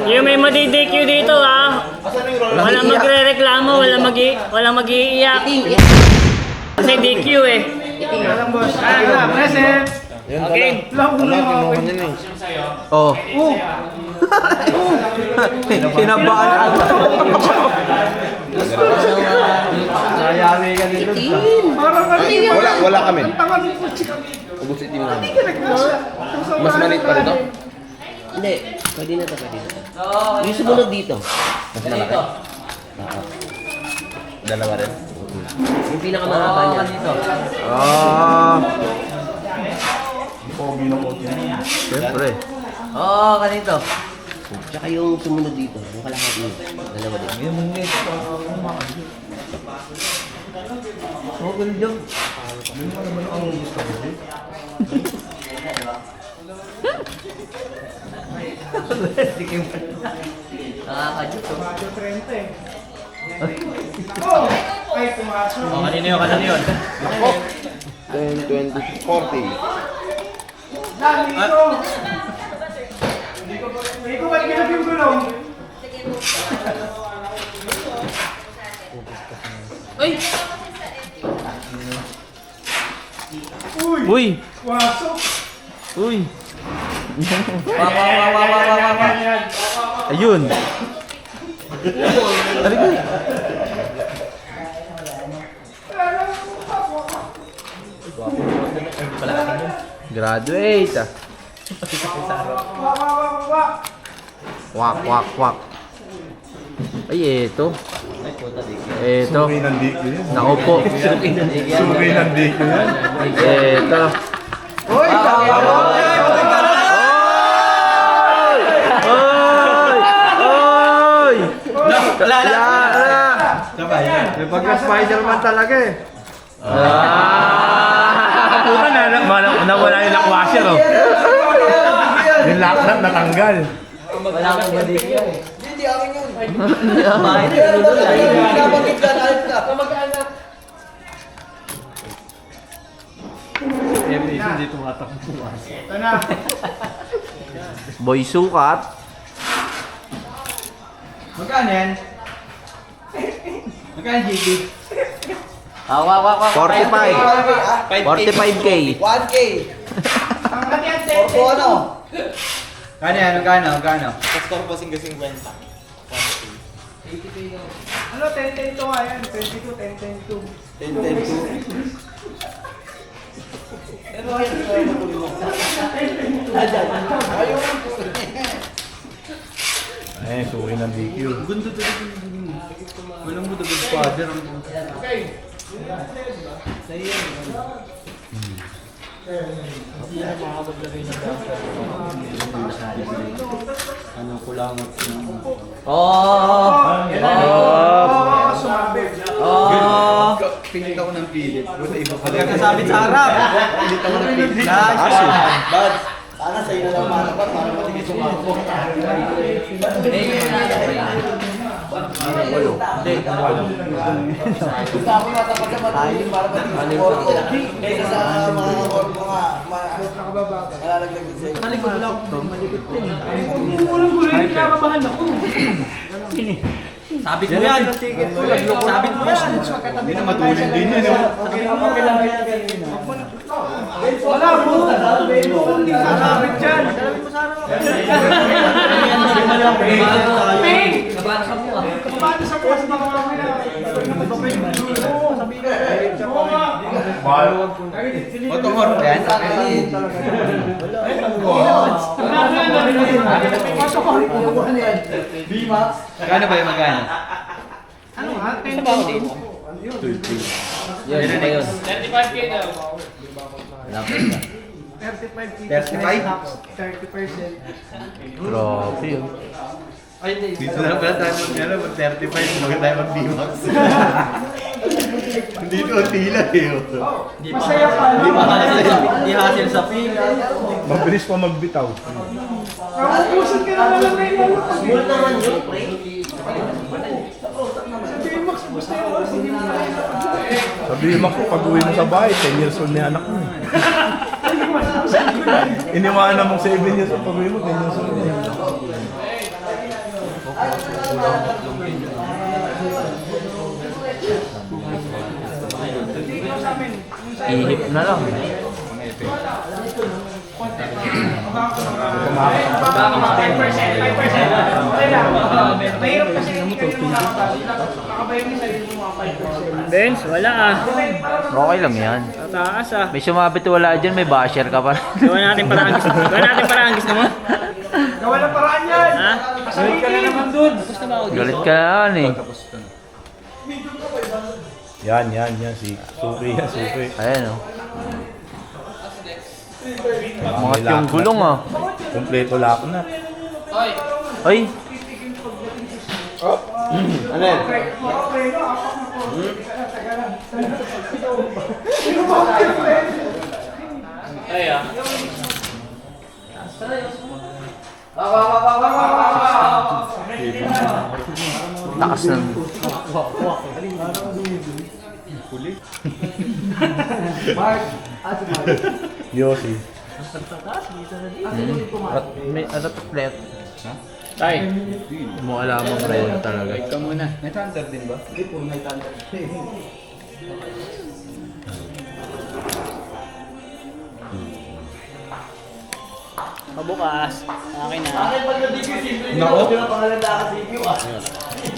Yung may madi-DQ dito ha. Walang magre-reklamo, walang mag-iiyak. Kasi DQ eh. Walang boss. Present. Okay. Oh. Kinabahan ako. Sayami ka dito. Wala kami. Ubus itim namin. Mas maliit pa rito? Hindi, pwede na ito, pwede na ito. Yung sumunod dito. Mas malaki? Dalawa rin? Yung pinakamahaba niya. Siyempre. Oo, ganito. Tsaka yung sumunod dito, yung kalahati yun. Dalawa din. Nakakadyo to. Ay, pumasok. Oh, kanino yun? 10, 20, 40. Dito. Hindi ko maligilap yung gulong. Uy! Wasok. Uy! Ayun! Talaga. Graduate ah. Wak, wak, wak. Ay, eto. Eto. Suri ng diko yan. Nako po. Suri ng diko yan. Eto. Hoy! Oy! Sabay. May pagka-Spider-Man talaga eh. Puta na, nawala yung lackwasher oh. Yung locknut natanggal. Wala kang balik yan. Hindi, akin yun. Bakit? Ano doon lang? Nabagit ka, ayos ka. Kamag-anak. Hindi tumatakbo. Ito na. Boy sukat. Magkano yan? Magkano GP? Wak. 45. 45K. 1K. Ang kanyang Orpo ano? Kano yan? Magkano? Ano, 10-10 to nga yan. 22, 10-10-2. Ay, suki ng DQ. Gundo to. Walang mo the father. Pilit ako ng pilit. Buta iba pala. Kasabit sa harap. Pilit ako ng pilit. Aso. Bads, sana sa'yo na lang manapat para matigil sumako. Gusto ako matapat sa matigil para matigil sumako. Kaysa sa mga orpo nga, malalaglag din sa'yo. Malikot lang. Malikot din. Unang gulo yung kakabahan ako. Sabit mo yan. Sabit mo yan. Hindi na matulin din yan. Wala mo. Hindi kakabit dyan. Ping! Kabado sa bukas mga mamaya. Otong orpo yan. Magkano ba yung magkano? Ano ha? 10-10. Yun, ano ba yun? 35K daw. Lapit ka. 35 30%. Grabe yun. Dito na pala tayo mag 35. Maganda tayo mag-D-Max. Dito ang tila eh. Masaya pa. Hindi hassle sa pila. Mabilis pa magbitaw. Nakapusot ka na lang na ilalapag. Small naman yun, pre. Sabihin Max, basta yung sige mo. Sabihin mo ko, pag uwi mo sa bahay, 10 years old na yung anak mo. Iniwanan mo 7 years old, pag uwi mo, 10 years old na. Ihip na lang. Benz, wala ah. Okay lang yan. Tataas ah. May sumabit wala dyan, may basher ka pa. Gawa natin parangis. Gawa natin parangis naman. Gawa ng paraan yan! Ha? Salit ka na naman dun! Galit ka na yan eh. Yan, si Suki yan, Suki. Ayan oh. Mga yung gulong ah. Kompleto lock na. Ay! Ano yan? Takas ng... Yossi. May ano tuklet. Tay, Mo alam mo rin talaga. ka muna. May thunder din ba? Pabukas. Akin na. Akin pag nag-DQ, simple nyo. Hindi na pangalan na kasi DQ ah.